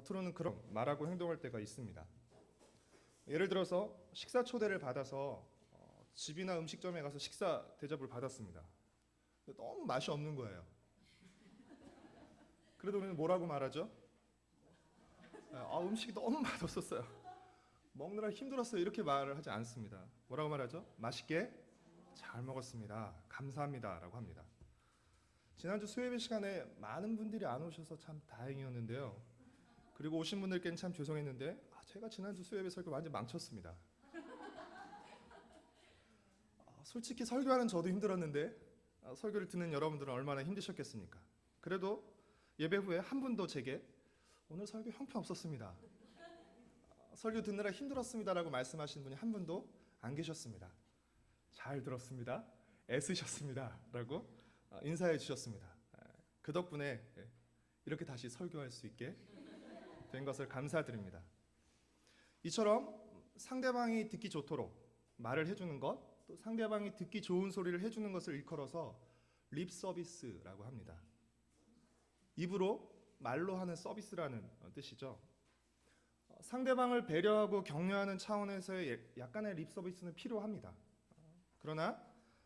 겉으로는 그런 말하고 행동할 때가 있습니다. 예를 들어서 식사 초대를 받아서 집이나 음식점에 가서 식사 대접을 받았습니다. 너무 맛이 없는 거예요. 그래도 우리는 뭐라고 말하죠? 음식이 너무 맛없었어요. 먹느라 힘들었어요. 이렇게 말을 하지 않습니다. 뭐라고 말하죠? 맛있게 잘 먹었습니다. 감사합니다. 라고 합니다. 지난주 수요예배 시간에 많은 분들이 안 오셔서 참 다행이었는데요. 그리고 오신 분들께는 참 죄송했는데 제가 지난주 수요예배 설교 완전 망쳤습니다. 솔직히 설교하는 저도 힘들었는데 설교를 듣는 여러분들은 얼마나 힘드셨겠습니까? 그래도 예배 후에 한 분도 제게 오늘 설교 형편없었습니다. 설교 듣느라 힘들었습니다라고 말씀하신 분이 한 분도 안 계셨습니다. 잘 들었습니다. 애쓰셨습니다. 라고 인사해 주셨습니다. 그 덕분에 이렇게 다시 설교할 수 있게 된 것을 감사드립니다. 이처럼 상대방이 듣기 좋도록 말을 해주는 것, 또 상대방이 듣기 좋은 소리를 해주는 것을 일컬어서 립 서비스라고 합니다. 입으로 말로 하는 서비스라는 뜻이죠. 상대방을 배려하고 격려하는 차원에서의 약간의 립 서비스는 필요합니다. 그러나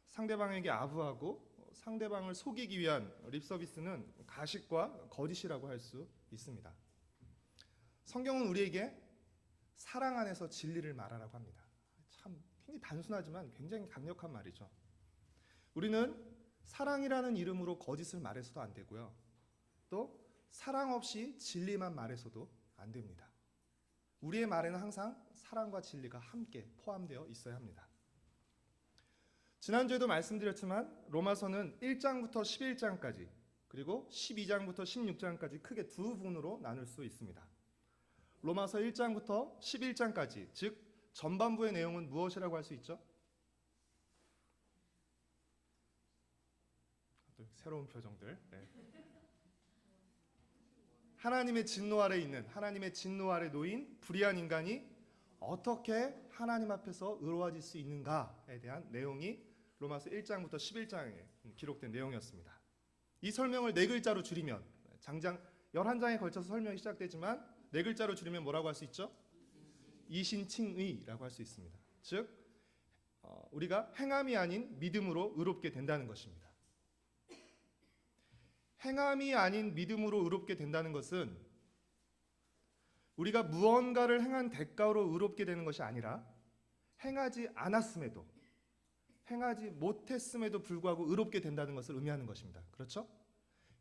상대방에게 아부하고 상대방을 속이기 위한 립 서비스는 가식과 거짓이라고 할 수 있습니다. 성경은 우리에게 사랑 안에서 진리를 말하라고 합니다. 참 굉장히 단순하지만 굉장히 강력한 말이죠. 우리는 사랑이라는 이름으로 거짓을 말해서도 안 되고요. 또 사랑 없이 진리만 말해서도 안 됩니다. 우리의 말에는 항상 사랑과 진리가 함께 포함되어 있어야 합니다. 지난주에도 말씀드렸지만 로마서는 1장부터 11장까지 그리고 12장부터 16장까지 크게 두 부분으로 나눌 수 있습니다. 로마서 1장부터 11장까지, 즉 전반부의 내용은 무엇이라고 할 수 있죠? 새로운 표정들. 하나님의 진노 아래 있는, 하나님의 진노 아래 놓인 불의한 인간이 어떻게 하나님 앞에서 의로워질 수 있는가에 대한 내용이 로마서 1장부터 11장에 기록된 내용이었습니다. 이 설명을 네 글자로 줄이면, 장장 11장에 걸쳐서 설명이 시작되지만 네 글자로 줄이면 뭐라고 할 수 있죠? 이신칭의라고 할 수 있습니다. 즉 우리가 행함이 아닌 믿음으로 의롭게 된다는 것입니다. 행함이 아닌 믿음으로 의롭게 된다는 것은 우리가 무언가를 행한 대가로 의롭게 되는 것이 아니라 행하지 않았음에도, 행하지 못했음에도 불구하고 의롭게 된다는 것을 의미하는 것입니다. 그렇죠?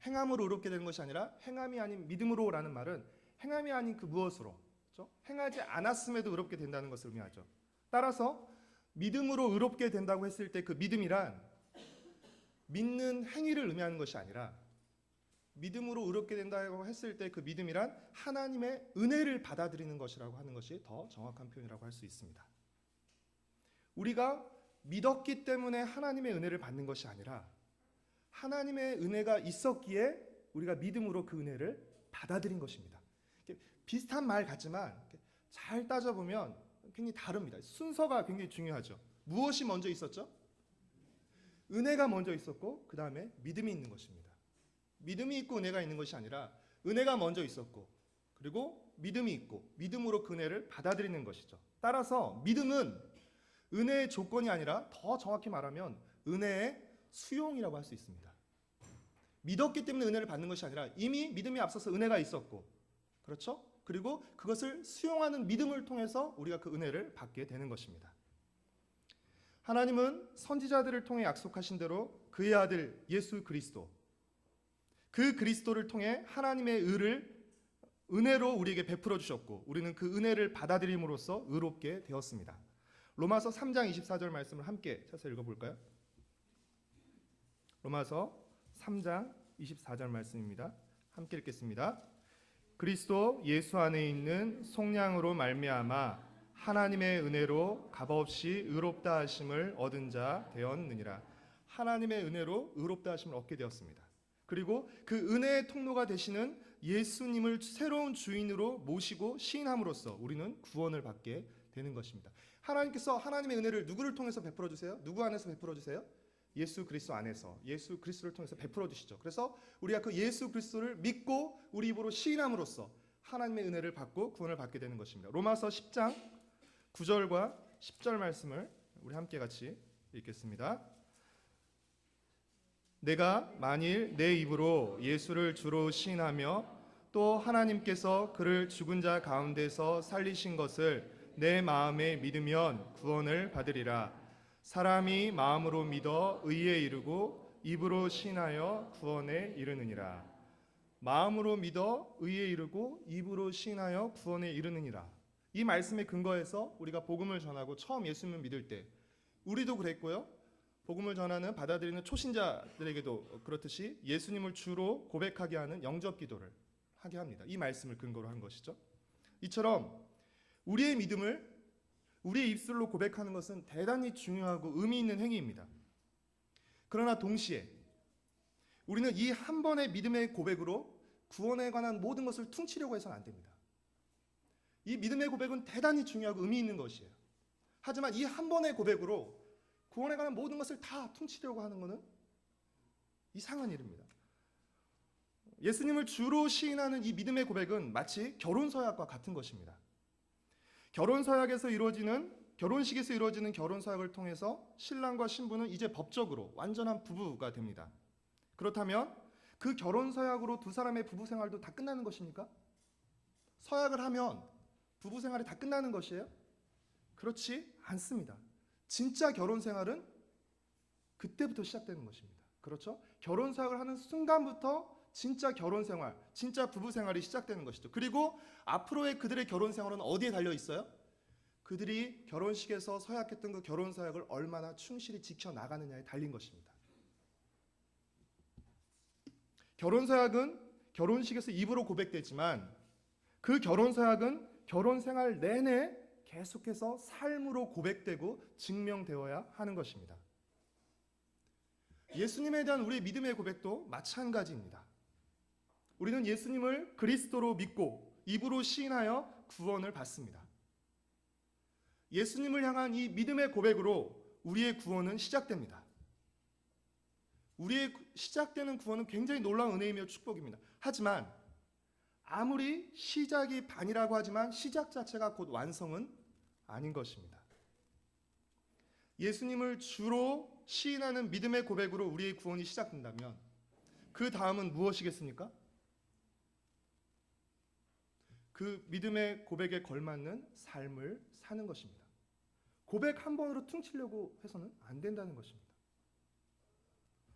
행함으로 의롭게 되는 것이 아니라 행함이 아닌 믿음으로라는 말은 행함이 아닌 그 무엇으로, 그렇죠? 행하지 않았음에도 의롭게 된다는 것을 의미하죠. 따라서 믿음으로 의롭게 된다고 했을 때 그 믿음이란 믿는 행위를 의미하는 것이 아니라 믿음으로 의롭게 된다고 했을 때 그 믿음이란 하나님의 은혜를 받아들이는 것이라고 하는 것이 더 정확한 표현이라고 할 수 있습니다. 우리가 믿었기 때문에 하나님의 은혜를 받는 것이 아니라 하나님의 은혜가 있었기에 우리가 믿음으로 그 은혜를 받아들인 것입니다. 비슷한 말 같지만 잘 따져보면 굉장히 다릅니다. 순서가 굉장히 중요하죠. 무엇이 먼저 있었죠? 은혜가 먼저 있었고 그 다음에 믿음이 있는 것입니다. 믿음이 있고 은혜가 있는 것이 아니라 은혜가 먼저 있었고 그리고 믿음이 있고 믿음으로 그 은혜를 받아들이는 것이죠. 따라서 믿음은 은혜의 조건이 아니라 더 정확히 말하면 은혜의 수용이라고 할 수 있습니다. 믿었기 때문에 은혜를 받는 것이 아니라 이미 믿음이 앞서서 은혜가 있었고, 그렇죠? 그리고 그것을 수용하는 믿음을 통해서 우리가 그 은혜를 받게 되는 것입니다. 하나님은 선지자들을 통해 약속하신 대로 그의 아들 예수 그리스도, 그 그리스도를 통해 하나님의 의를 은혜로 우리에게 베풀어 주셨고 우리는 그 은혜를 받아들임으로써 의롭게 되었습니다. 로마서 3장 24절 말씀을 함께 쳐서 읽어볼까요? 로마서 3장 24절 말씀입니다. 함께 읽겠습니다. 그리스도 예수 안에 있는 속량으로 말미암아 하나님의 은혜로 값없이 의롭다 하심을 얻은 자 되었느니라. 하나님의 은혜로 의롭다 하심을 얻게 되었습니다. 그리고 그 은혜의 통로가 되시는 예수님을 새로운 주인으로 모시고 시인함으로써 우리는 구원을 받게 되는 것입니다. 하나님께서 하나님의 은혜를 누구를 통해서 베풀어 주세요? 누구 안에서 베풀어 주세요? 예수 그리스도 안에서, 예수 그리스도를 통해서 베풀어 주시죠. 그래서 우리가 그 예수 그리스도를 믿고 우리 입으로 시인함으로써 하나님의 은혜를 받고 구원을 받게 되는 것입니다. 로마서 10장 9절과 10절 말씀을 우리 함께 같이 읽겠습니다. 내가 만일 내 입으로 예수를 주로 시인하며 또 하나님께서 그를 죽은 자 가운데서 살리신 것을 내 마음에 믿으면 구원을 받으리라. 사람이 마음으로 믿어 의에 이르고 입으로 시인하여 구원에 이르느니라. 마음으로 믿어 의에 이르고 입으로 시인하여 구원에 이르느니라. 이 말씀의 근거에서 우리가 복음을 전하고 처음 예수님을 믿을 때 우리도 그랬고요. 복음을 전하는 받아들이는 초신자들에게도 그렇듯이 예수님을 주로 고백하게 하는 영접 기도를 하게 합니다. 이 말씀을 근거로 한 것이죠. 이처럼 우리의 믿음을 우리의 입술로 고백하는 것은 대단히 중요하고 의미 있는 행위입니다. 그러나 동시에 우리는 이 한 번의 믿음의 고백으로 구원에 관한 모든 것을 퉁치려고 해서는 안 됩니다. 이 믿음의 고백은 대단히 중요하고 의미 있는 것이에요. 하지만 이 한 번의 고백으로 구원에 관한 모든 것을 다 퉁치려고 하는 것은 이상한 일입니다. 예수님을 주로 시인하는 이 믿음의 고백은 마치 결혼서약과 같은 것입니다. 결혼식에서 이루어지는 결혼서약을 통해서 신랑과 신부는 이제 법적으로 완전한 부부가 됩니다. 그렇다면 그 결혼서약으로 두 사람의 부부 생활도 다 끝나는 것입니까? 서약을 하면 부부 생활이 다 끝나는 것이에요? 그렇지 않습니다. 진짜 결혼 생활은 그때부터 시작되는 것입니다. 그렇죠? 결혼 서약을 하는 순간부터 진짜 결혼 생활, 진짜 부부 생활이 시작되는 것이죠. 그리고 앞으로의 그들의 결혼 생활은 어디에 달려 있어요? 그들이 결혼식에서 서약했던 그 결혼 서약을 얼마나 충실히 지켜 나가느냐에 달린 것입니다. 결혼 서약은 결혼식에서 입으로 고백되지만 그 결혼 서약은 결혼 생활 내내 계속해서 삶으로 고백되고 증명되어야 하는 것입니다. 예수님에 대한 우리의 믿음의 고백도 마찬가지입니다. 우리는 예수님을 그리스도로 믿고 입으로 시인하여 구원을 받습니다. 예수님을 향한 이 믿음의 고백으로 우리의 구원은 시작됩니다. 우리의 시작되는 구원은 굉장히 놀라운 은혜이며 축복입니다. 하지만 아무리 시작이 반이라고 하지만 시작 자체가 곧 완성은 아닌 것입니다. 예수님을 주로 시인하는 믿음의 고백으로 우리의 구원이 시작된다면 그 다음은 무엇이겠습니까? 그 믿음의 고백에 걸맞는 삶을 사는 것입니다. 고백 한 번으로 퉁치려고 해서는 안 된다는 것입니다.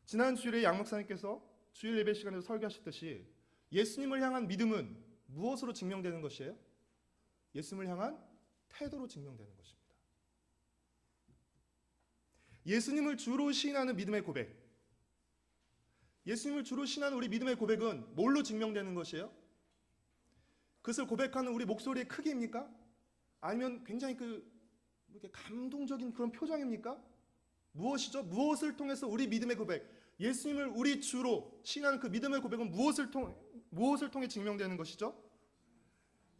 지난 주일에 양 목사님께서 주일 예배 시간에서 설교하셨듯이 예수님을 향한 믿음은 무엇으로 증명되는 것이에요? 예수님을 향한 태도로 증명되는 것입니다. 예수님을 주로 시인하는 믿음의 고백, 예수님을 주로 시인하는 우리 믿음의 고백은 뭘로 증명되는 것이에요? 그것을 고백하는 우리 목소리의 크기입니까? 아니면 굉장히 이렇게 감동적인 그런 표정입니까? 무엇이죠? 무엇을 통해서 우리 믿음의 고백, 예수님을 우리 주로 시인하는 그 믿음의 고백은 무엇을 통해 증명되는 것이죠?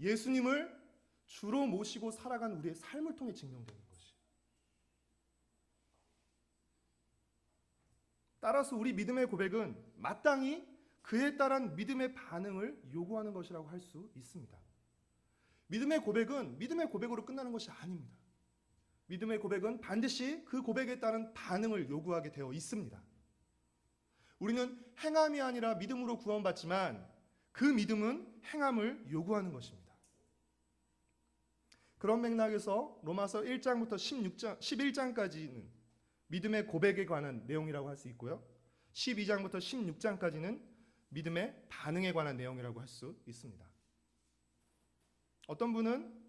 예수님을 주로 모시고 살아간 우리의 삶을 통해 증명되는 것이에요. 따라서 우리 믿음의 고백은 마땅히 그에 따른 믿음의 반응을 요구하는 것이라고 할 수 있습니다. 믿음의 고백은 믿음의 고백으로 끝나는 것이 아닙니다. 믿음의 고백은 반드시 그 고백에 따른 반응을 요구하게 되어 있습니다. 우리는 행함이 아니라 믿음으로 구원받지만 그 믿음은 행함을 요구하는 것입니다. 그런 맥락에서 로마서 1장부터 11장까지는 믿음의 고백에 관한 내용이라고 할 수 있고요. 12장부터 16장까지는 믿음의 반응에 관한 내용이라고 할 수 있습니다. 어떤 분은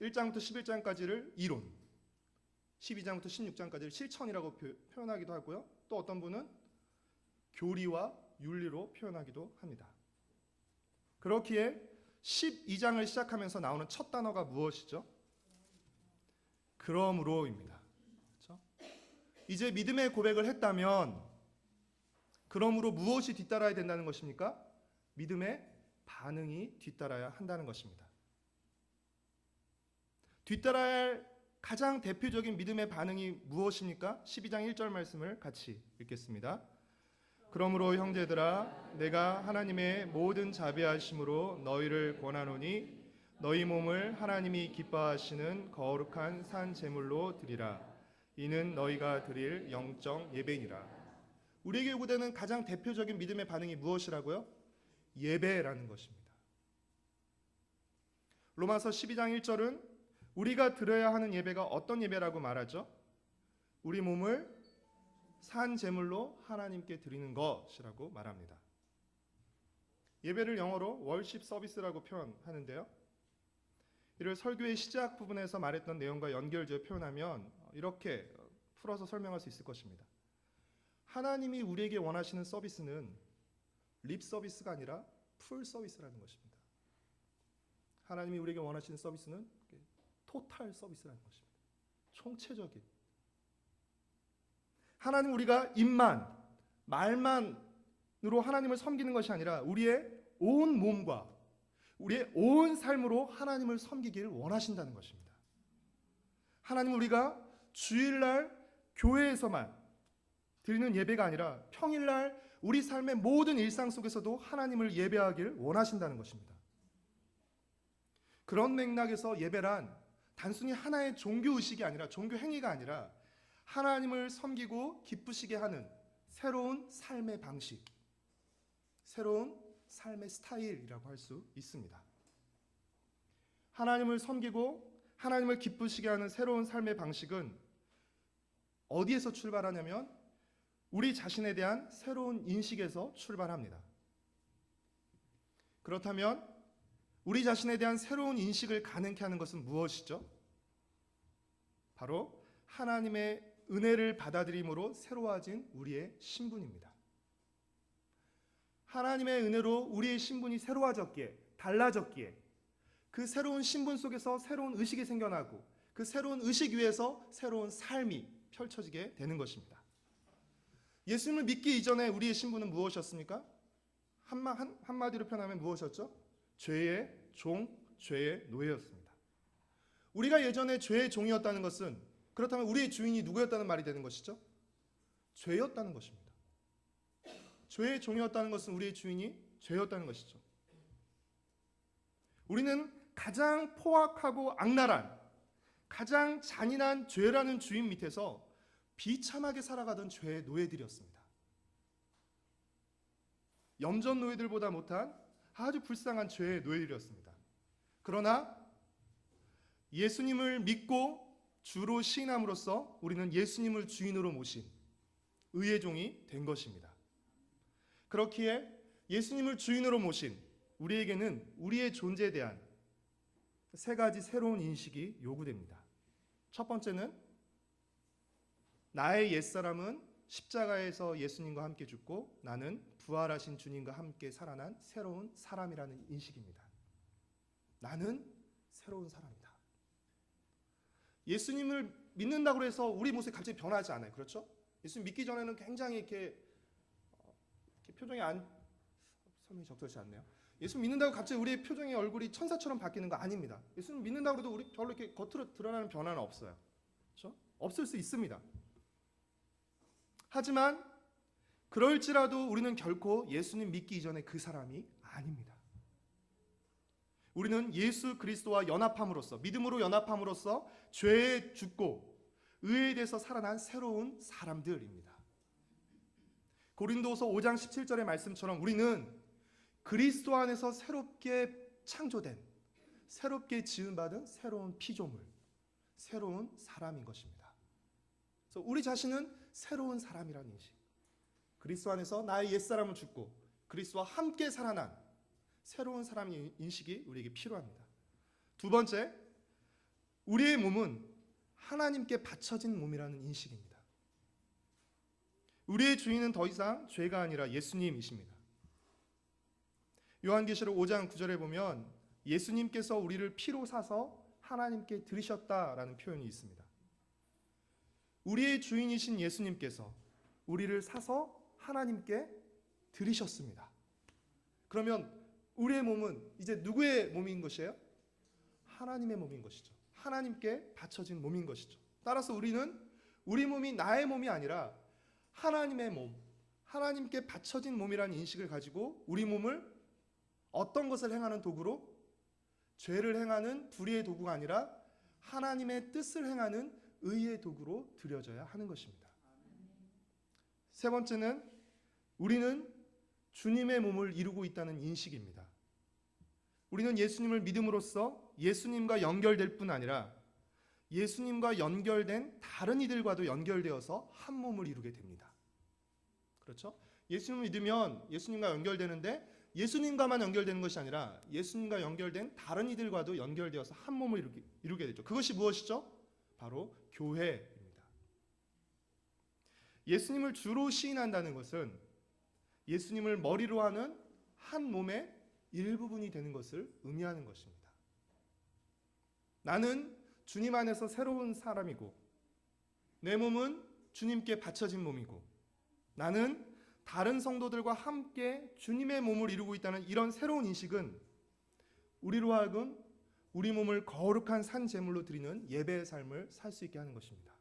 1장부터 11장까지를 이론, 12장부터 16장까지를 실천이라고 표현하기도 하고요. 또 어떤 분은 교리와 윤리로 표현하기도 합니다. 그렇기에 12장을 시작하면서 나오는 첫 단어가 무엇이죠? 그러므로입니다. 그렇죠? 이제 믿음의 고백을 했다면 그러므로 무엇이 뒤따라야 된다는 것입니까? 믿음의 반응이 뒤따라야 한다는 것입니다. 뒤따라야 할 가장 대표적인 믿음의 반응이 무엇입니까? 12장 1절 말씀을 같이 읽겠습니다. 그러므로 형제들아 내가 하나님의 모든 자비하심으로 너희를 권하노니 너희 몸을 하나님이 기뻐하시는 거룩한 산 제물로 드리라. 이는 너희가 드릴 영적 예배니라. 우리에게 요구되는 가장 대표적인 믿음의 반응이 무엇이라고요? 예배라는 것입니다. 로마서 12장 1절은 우리가 드려야 하는 예배가 어떤 예배라고 말하죠? 우리 몸을 산 제물로 하나님께 드리는 것이라고 말합니다. 예배를 영어로 월십 서비스라고 표현하는데요. 이를 설교의 시작 부분에서 말했던 내용과 연결지어 표현하면 이렇게 풀어서 설명할 수 있을 것입니다. 하나님이 우리에게 원하시는 서비스는 립 서비스가 아니라 풀 서비스라는 것입니다. 하나님이 우리에게 원하시는 서비스는 토탈 서비스라는 것입니다. 총체적인. 하나님 우리가 입만, 말만으로 하나님을 섬기는 것이 아니라 우리의 온 몸과 우리의 온 삶으로 하나님을 섬기기를 원하신다는 것입니다. 하나님 우리가 주일날 교회에서만 드리는 예배가 아니라 평일날 우리 삶의 모든 일상 속에서도 하나님을 예배하기를 원하신다는 것입니다. 그런 맥락에서 예배란 단순히 하나의 종교 의식이 아니라 종교 행위가 아니라 하나님을 섬기고 기쁘시게 하는 새로운 삶의 방식, 새로운 삶의 스타일이라고 할 수 있습니다. 하나님을 섬기고 하나님을 기쁘시게 하는 새로운 삶의 방식은 어디에서 출발하냐면 우리 자신에 대한 새로운 인식에서 출발합니다. 그렇다면 우리 자신에 대한 새로운 인식을 가능케 하는 것은 무엇이죠? 바로 하나님의 은혜를 받아들임으로 새로워진 우리의 신분입니다. 하나님의 은혜로 우리의 신분이 새로워졌기에, 달라졌기에 그 새로운 신분 속에서 새로운 의식이 생겨나고 그 새로운 의식 위에서 새로운 삶이 펼쳐지게 되는 것입니다. 예수님을 믿기 이전에 우리의 신분은 무엇이었습니까? 한마디로 표현하면 무엇이었죠? 죄의 종, 죄의 노예였습니다. 우리가 예전에 죄의 종이었다는 것은 그렇다면 우리의 주인이 누구였다는 말이 되는 것이죠? 죄였다는 것입니다. 죄의 종이었다는 것은 우리의 주인이 죄였다는 것이죠. 우리는 가장 포악하고 악랄한, 가장 잔인한 죄라는 주인 밑에서 비참하게 살아가던 죄의 노예들이었습니다. 염전 노예들보다 못한 아주 불쌍한 죄의 노예들이었습니다. 그러나 예수님을 믿고 주로 시인함으로써 우리는 예수님을 주인으로 모신 의의 종이 된 것입니다. 그렇기에 예수님을 주인으로 모신 우리에게는 우리의 존재에 대한 세 가지 새로운 인식이 요구됩니다. 첫 번째는 나의 옛사람은 십자가에서 예수님과 함께 죽고 나는 부활하신 주님과 함께 살아난 새로운 사람이라는 인식입니다. 나는 새로운 사람이다. 예수님을 믿는다고 해서 우리 모습이 갑자기 변하지 않아요. 그렇죠? 예수님 믿기 전에는 굉장히 이렇게 표정이 설명이 적절치 않네요. 예수 믿는다고 갑자기 우리의 표정의 얼굴이 천사처럼 바뀌는 거 아닙니다. 예수님 믿는다고 해도 우리 별로 이렇게 겉으로 드러나는 변화는 없어요. 그렇죠? 없을 수 있습니다. 하지만 그럴지라도 우리는 결코 예수님 믿기 이전에 그 사람이 아닙니다. 우리는 예수 그리스도와 연합함으로써, 믿음으로 연합함으로써 죄에 죽고 의에 대해서 살아난 새로운 사람들입니다. 고린도서 5장 17절의 말씀처럼 우리는 그리스도 안에서 새롭게 창조된, 새롭게 지음받은 새로운 피조물, 새로운 사람인 것입니다. 그래서 우리 자신은 새로운 사람이라는 인식, 그리스도 안에서 나의 옛사람을 죽고 그리스도와 함께 살아난 새로운 사람의 인식이 우리에게 필요합니다. 두 번째, 우리의 몸은 하나님께 바쳐진 몸이라는 인식입니다. 우리의 주인은 더 이상 죄가 아니라 예수님이십니다. 요한계시록 5장 9절에 보면 예수님께서 우리를 피로 사서 하나님께 드리셨다라는 표현이 있습니다. 우리의 주인이신 예수님께서 우리를 사서 하나님께 드리셨습니다. 그러면 우리의 몸은 이제 누구의 몸인 것이에요? 하나님의 몸인 것이죠. 하나님께 바쳐진 몸인 것이죠. 따라서 우리는 우리 몸이 나의 몸이 아니라 하나님의 몸, 하나님께 바쳐진 몸이라는 인식을 가지고 우리 몸을 어떤 것을 행하는 도구로? 죄를 행하는 불의의 도구가 아니라 하나님의 뜻을 행하는 의의 도구로 드려져야 하는 것입니다. 세 번째는 우리는 주님의 몸을 이루고 있다는 인식입니다. 우리는 예수님을 믿음으로써 예수님과 연결될 뿐 아니라 예수님과 연결된 다른 이들과도 연결되어서 한 몸을 이루게 됩니다. 그렇죠? 예수님을 믿으면 예수님과 연결되는데 예수님과만 연결되는 것이 아니라 예수님과 연결된 다른 이들과도 연결되어서 한 몸을 이루게 되죠. 그것이 무엇이죠? 바로 교회입니다. 예수님을 주로 시인한다는 것은 예수님을 머리로 하는 한 몸의 일부분이 되는 것을 의미하는 것입니다. 나는 주님 안에서 새로운 사람이고 내 몸은 주님께 바쳐진 몸이고 나는 다른 성도들과 함께 주님의 몸을 이루고 있다는 이런 새로운 인식은 우리로 하여금 우리 몸을 거룩한 산 제물로 드리는 예배의 삶을 살 수 있게 하는 것입니다.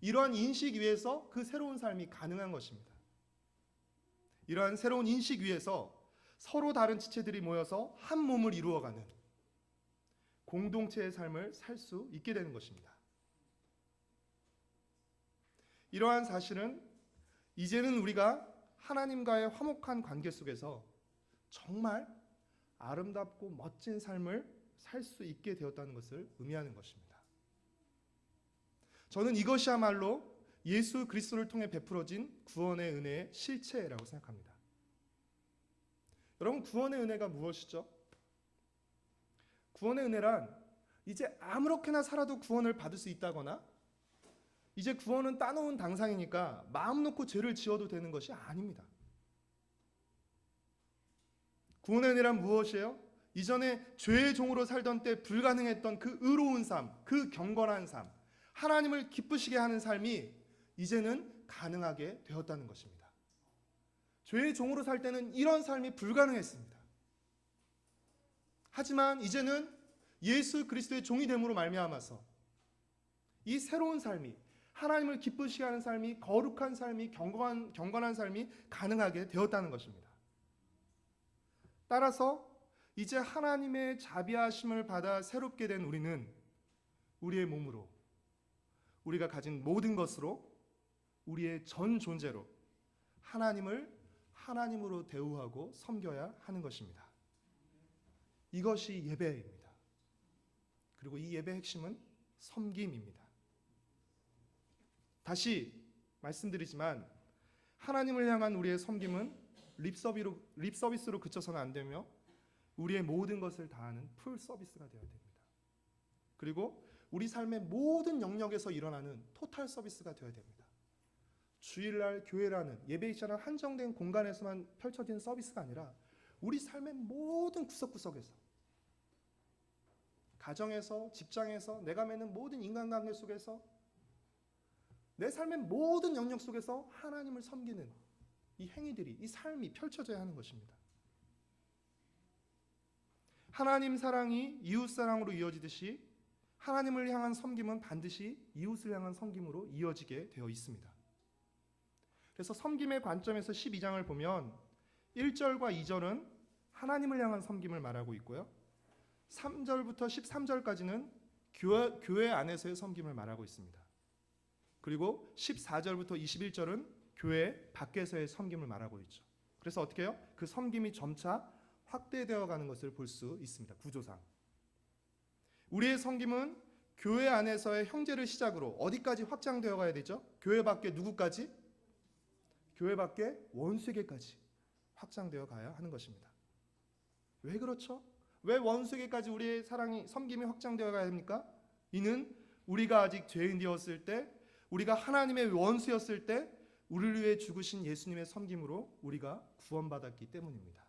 이러한 인식 위에서 그 새로운 삶이 가능한 것입니다. 이러한 새로운 인식 위에서 서로 다른 지체들이 모여서 한 몸을 이루어가는 공동체의 삶을 살 수 있게 되는 것입니다. 이러한 사실은 이제는 우리가 하나님과의 화목한 관계 속에서 정말 아름답고 멋진 삶을 살 수 있게 되었다는 것을 의미하는 것입니다. 저는 이것이야말로 예수 그리스도를 통해 베풀어진 구원의 은혜의 실체라고 생각합니다. 여러분, 구원의 은혜가 무엇이죠? 구원의 은혜란 이제 아무렇게나 살아도 구원을 받을 수 있다거나 이제 구원은 따놓은 당상이니까 마음 놓고 죄를 지어도 되는 것이 아닙니다. 구원의 은혜란 무엇이에요? 이전에 죄의 종으로 살던 때 불가능했던 그 의로운 삶, 그 경건한 삶, 하나님을 기쁘시게 하는 삶이 이제는 가능하게 되었다는 것입니다. 죄의 종으로 살 때는 이런 삶이 불가능했습니다. 하지만 이제는 예수 그리스도의 종이 됨으로 말미암아서 이 새로운 삶이 하나님을 기쁘시게 하는 삶이 거룩한 삶이 경건한 삶이 가능하게 되었다는 것입니다. 따라서 이제 하나님의 자비하심을 받아 새롭게 된 우리는 우리의 몸으로 우리가 가진 모든 것으로 우리의 전 존재로 하나님을 하나님으로 대우하고 섬겨야 하는 것입니다. 이것이 예배입니다. 그리고 이 예배의 핵심은 섬김입니다. 다시 말씀드리지만 하나님을 향한 우리의 섬김은 립서비스로 그쳐서는 안 되며 우리의 모든 것을 다하는 풀 서비스가 되어야 됩니다. 그리고 우리 삶의 모든 영역에서 일어나는 토탈 서비스가 되어야 됩니다. 주일날 교회라는 예배이자는 한정된 공간에서만 펼쳐지는 서비스가 아니라 우리 삶의 모든 구석구석에서 가정에서, 직장에서, 내가 맺는 모든 인간관계 속에서 내 삶의 모든 영역 속에서 하나님을 섬기는 이 행위들이, 이 삶이 펼쳐져야 하는 것입니다. 하나님 사랑이 이웃 사랑으로 이어지듯이 하나님을 향한 섬김은 반드시 이웃을 향한 섬김으로 이어지게 되어 있습니다. 그래서 섬김의 관점에서 12장을 보면 1절과 2절은 하나님을 향한 섬김을 말하고 있고요. 3절부터 13절까지는 교회 안에서의 섬김을 말하고 있습니다. 그리고 14절부터 21절은 교회 밖에서의 섬김을 말하고 있죠. 그래서 어떻게 해요? 그 섬김이 점차 확대되어 가는 것을 볼 수 있습니다. 구조상. 우리의 섬김은 교회 안에서의 형제를 시작으로 어디까지 확장되어 가야 되죠? 교회 밖에 누구까지? 교회 밖에 원수에게까지 확장되어 가야 하는 것입니다. 왜 그렇죠? 왜 원수에게까지 우리의 사랑이, 섬김이 확장되어 가야 합니까? 이는 우리가 아직 죄인 되었을 때, 우리가 하나님의 원수였을 때 우리를 위해 죽으신 예수님의 섬김으로 우리가 구원받았기 때문입니다.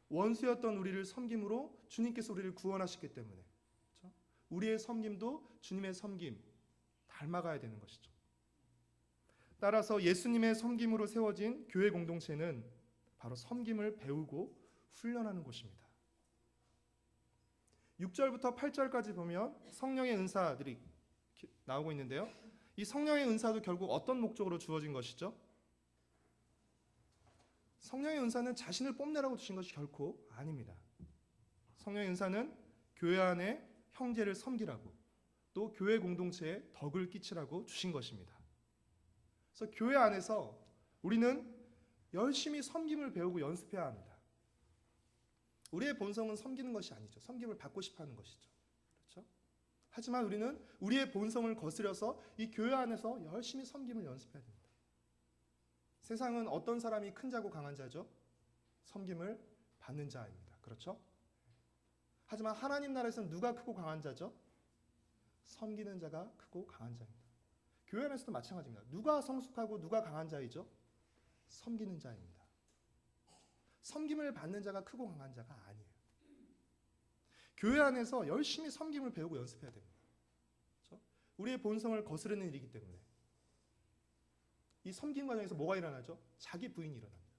원수였던 우리를 섬김으로 주님께서 우리를 구원하셨기 때문에, 그렇죠? 우리의 섬김도 주님의 섬김 닮아가야 되는 것이죠. 따라서 예수님의 섬김으로 세워진 교회 공동체는 바로 섬김을 배우고 훈련하는 곳입니다. 6절부터 8절까지 보면 성령의 은사들이 나오고 있는데요. 이 성령의 은사도 결국 어떤 목적으로 주어진 것이죠? 성령의 은사는 자신을 뽐내라고 주신 것이 결코 아닙니다. 성령의 은사는 교회 안에 형제를 섬기라고, 또 교회 공동체에 덕을 끼치라고 주신 것입니다. 그래서 교회 안에서 우리는 열심히 섬김을 배우고 연습해야 합니다. 우리의 본성은 섬기는 것이 아니죠. 섬김을 받고 싶어하는 것이죠. 그렇죠? 하지만 우리는 우리의 본성을 거스려서 이 교회 안에서 열심히 섬김을 연습해야 됩니다. 세상은 어떤 사람이 큰 자고 강한 자죠? 섬김을 받는 자입니다. 그렇죠? 하지만 하나님 나라에서는 누가 크고 강한 자죠? 섬기는 자가 크고 강한 자입니다. 교회 안에서도 마찬가지입니다. 누가 성숙하고 누가 강한 자이죠? 섬기는 자입니다. 섬김을 받는 자가 크고 강한 자가 아니에요. 교회 안에서 열심히 섬김을 배우고 연습해야 됩니다. 그렇죠? 우리의 본성을 거스르는 일이기 때문에 이 섬김 과정에서 뭐가 일어나죠? 자기 부인이 일어납니다.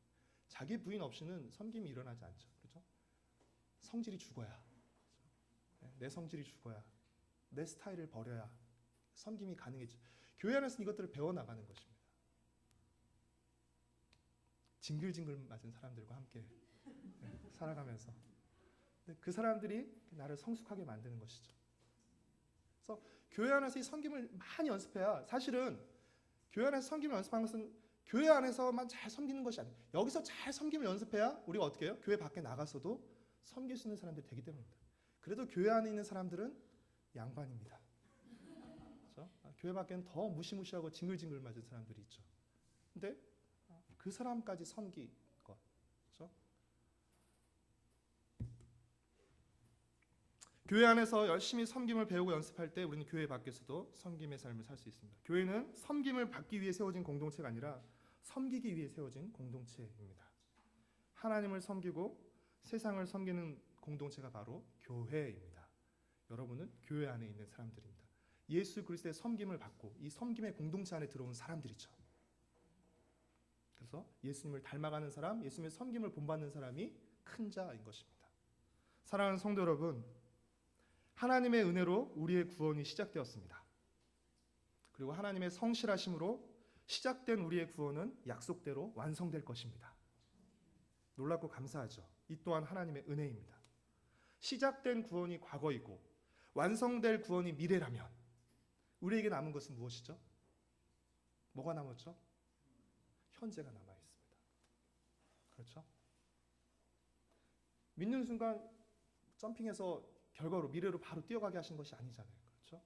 자기 부인 없이는 섬김이 일어나지 않죠. 그렇죠? 성질이 죽어야, 그렇죠? 내 성질이 죽어야, 내 스타일을 버려야 섬김이 가능해지죠. 교회 안에서 이것들을 배워나가는 것입니다. 징글징글 맞은 사람들과 함께 살아가면서 그 사람들이 나를 성숙하게 만드는 것이죠. 그래서 교회 안에서 이 섬김을 많이 연습해야, 사실은 교회 안에서 섬김을 연습하는 것은 교회 안에서만 잘 섬기는 것이 아니에요. 여기서 잘 섬김을 연습해야 우리가 어떻게 해요? 교회 밖에 나가서도 섬길 수 있는 사람들이 되기 때문입니다. 그래도 교회 안에 있는 사람들은 양반입니다. 그렇죠? 교회 밖에는 더 무시무시하고 징글징글 맞은 사람들이 있죠. 근데 그 사람까지 섬기 것, 그렇죠? 교회 안에서 열심히 섬김을 배우고 연습할 때 우리는 교회 밖에서도 섬김의 삶을 살 수 있습니다. 교회는 섬김을 받기 위해 세워진 공동체가 아니라 섬기기 위해 세워진 공동체입니다. 하나님을 섬기고 세상을 섬기는 공동체가 바로 교회입니다. 여러분은 교회 안에 있는 사람들입니다. 예수 그리스도의 섬김을 받고 이 섬김의 공동체 안에 들어온 사람들이죠. 그래서 예수님을 닮아가는 사람, 예수님의 섬김을 본받는 사람이 큰 자인 것입니다. 사랑하는 성도 여러분, 하나님의 은혜로 우리의 구원이 시작되었습니다. 그리고 하나님의 성실하심으로 시작된 우리의 구원은 약속대로 완성될 것입니다. 놀랍고 감사하죠. 이 또한 하나님의 은혜입니다. 시작된 구원이 과거이고 완성될 구원이 미래라면 우리에게 남은 것은 무엇이죠? 뭐가 남았죠? 현재가 남아 있습니다. 그렇죠? 믿는 순간 점핑해서 결과로 미래로 바로 뛰어가게 하신 것이 아니잖아요. 그렇죠?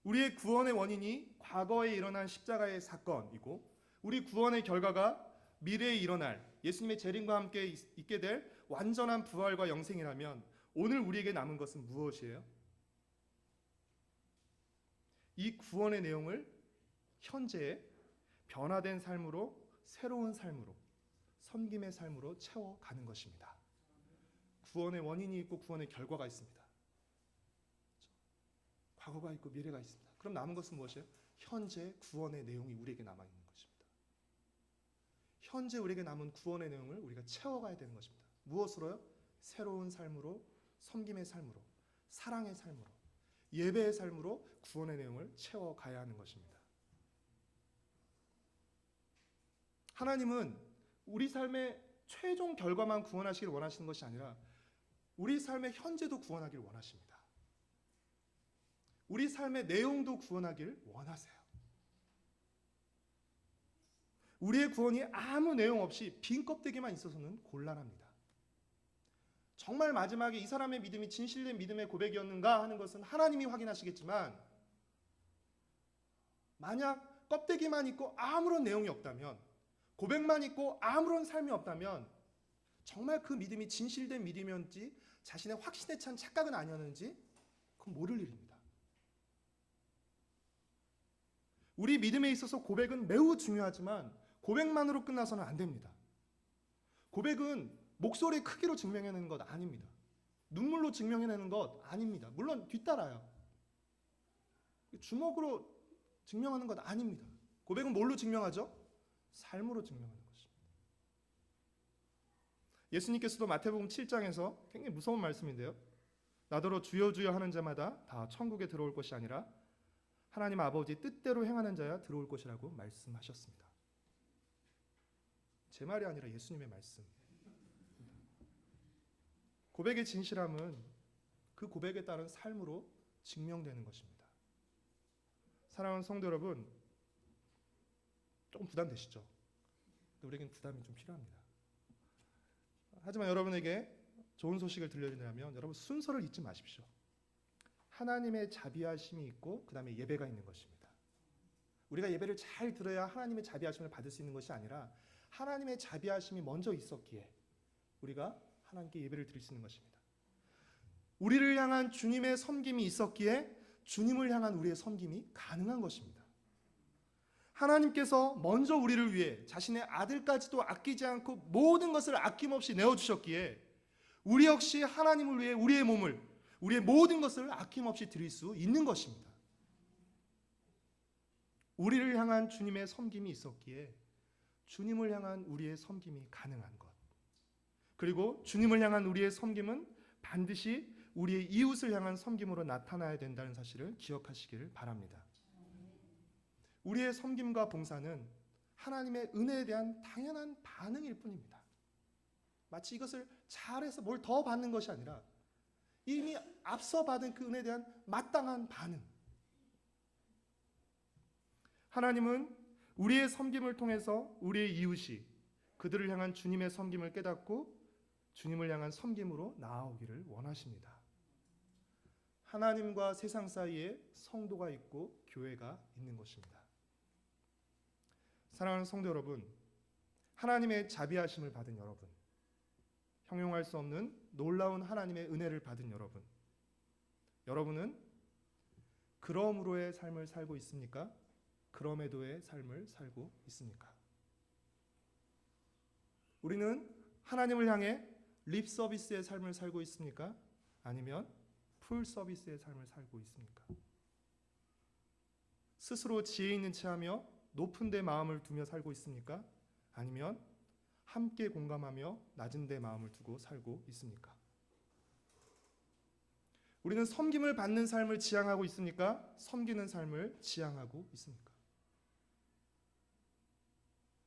우리의 구원의 원인이 과거에 일어난 십자가의 사건이고 우리 구원의 결과가 미래에 일어날 예수님의 재림과 함께 있게 될 완전한 부활과 영생이라면 오늘 우리에게 남은 것은 무엇이에요? 이 구원의 내용을 현재의 변화된 삶으로, 새로운 삶으로, 섬김의 삶으로 채워가는 것입니다. 구원의 원인이 있고 구원의 결과가 있습니다. 과거가 있고 미래가 있습니다. 그럼 남은 것은 무엇이에요? 현재 구원의 내용이 우리에게 남아있는 것입니다. 현재 우리에게 남은 구원의 내용을 우리가 채워가야 되는 것입니다. 무엇으로요? 새로운 삶으로, 섬김의 삶으로, 사랑의 삶으로, 예배의 삶으로 구원의 내용을 채워가야 하는 것입니다. 하나님은 우리 삶의 최종 결과만 구원하시길 원하시는 것이 아니라 우리 삶의 현재도 구원하길 원하십니다. 우리 삶의 내용도 구원하길 원하세요. 우리의 구원이 아무 내용 없이 빈 껍데기만 있어서는 곤란합니다. 정말 마지막에 이 사람의 믿음이 진실된 믿음의 고백이었는가 하는 것은 하나님이 확인하시겠지만 만약 껍데기만 있고 아무런 내용이 없다면, 고백만 있고 아무런 삶이 없다면 정말 그 믿음이 진실된 믿음이었는지 자신의 확신에 찬 착각은 아니었는지 그건 모를 일입니다. 우리 믿음에 있어서 고백은 매우 중요하지만 고백만으로 끝나서는 안 됩니다. 고백은 목소리의 크기로 증명해내는 것 아닙니다. 눈물로 증명해내는 것 아닙니다. 물론 뒤따라요. 주먹으로 증명하는 것 아닙니다. 고백은 뭘로 증명하죠? 삶으로 증명하는 것입니다. 예수님께서도 마태복음 7장에서 굉장히 무서운 말씀인데요. 나더러 주여 주여 하는 자마다 다 천국에 들어올 것이 아니라 하나님 아버지 뜻대로 행하는 자야 들어올 것이라고 말씀하셨습니다. 제 말이 아니라 예수님의 말씀. 고백의 진실함은 그 고백에 따른 삶으로 증명되는 것입니다. 사랑하는 성도 여러분, 조금 부담되시죠? 우리에겐 부담이 좀 필요합니다. 하지만 여러분에게 좋은 소식을 들려드리려면 여러분 순서를 잊지 마십시오. 하나님의 자비하심이 있고 그 다음에 예배가 있는 것입니다. 우리가 예배를 잘 들어야 하나님의 자비하심을 받을 수 있는 것이 아니라 하나님의 자비하심이 먼저 있었기에 우리가 하나님께 예배를 드릴 수 있는 것입니다. 우리를 향한 주님의 섬김이 있었기에 주님을 향한 우리의 섬김이 가능한 것입니다. 하나님께서 먼저 우리를 위해 자신의 아들까지도 아끼지 않고 모든 것을 아낌없이 내어주셨기에 우리 역시 하나님을 위해 우리의 몸을, 우리의 모든 것을 아낌없이 드릴 수 있는 것입니다. 우리를 향한 주님의 섬김이 있었기에 주님을 향한 우리의 섬김이 가능한 것. 그리고 주님을 향한 우리의 섬김은 반드시 우리의 이웃을 향한 섬김으로 나타나야 된다는 사실을 기억하시기를 바랍니다. 우리의 섬김과 봉사는 하나님의 은혜에 대한 당연한 반응일 뿐입니다. 마치 이것을 잘해서 뭘 더 받는 것이 아니라 이미 앞서 받은 그 은혜에 대한 마땅한 반응. 하나님은 우리의 섬김을 통해서 우리의 이웃이 그들을 향한 주님의 섬김을 깨닫고 주님을 향한 섬김으로 나아오기를 원하십니다. 하나님과 세상 사이에 성도가 있고 교회가 있는 것입니다. 사랑하는 성도 여러분, 하나님의 자비하심을 받은 여러분, 형용할 수 없는 놀라운 하나님의 은혜를 받은 여러분, 여러분은 그러므로의 삶을 살고 있습니까? 그럼에도의 삶을 살고 있습니까? 우리는 하나님을 향해 립 서비스의 삶을 살고 있습니까? 아니면 풀 서비스의 삶을 살고 있습니까? 스스로 지혜 있는 체하며 높은 데 마음을 두며 살고 있습니까? 아니면 함께 공감하며 낮은 데 마음을 두고 살고 있습니까? 우리는 섬김을 받는 삶을 지향하고 있습니까? 섬기는 삶을 지향하고 있습니까?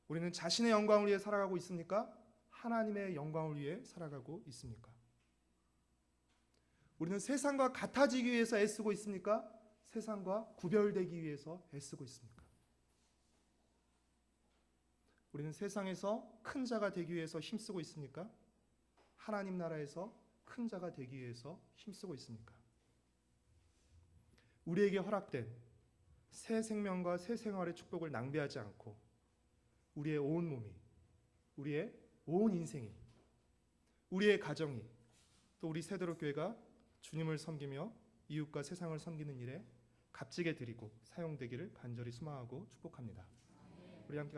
우리는 자신의 영광을 위해 살아가고 있습니까? 하나님의 영광을 위해 살아가고 있습니까? 우리는 세상과 같아지기 위해서 애쓰고 있습니까? 세상과 구별되기 위해서 애쓰고 있습니까? 우리는 세상에서 큰 자가 되기 위해서 힘쓰고 있습니까? 하나님 나라에서 큰 자가 되기 위해서 힘쓰고 있습니까? 우리에게 허락된 새 생명과 새 생활의 축복을 낭비하지 않고 우리의 온 몸이, 우리의 온 인생이, 우리의 가정이, 또 우리 세도록교회가 주님을 섬기며 이웃과 세상을 섬기는 일에 값지게 드리고 사용되기를 간절히 소망하고 축복합니다. 우리 함께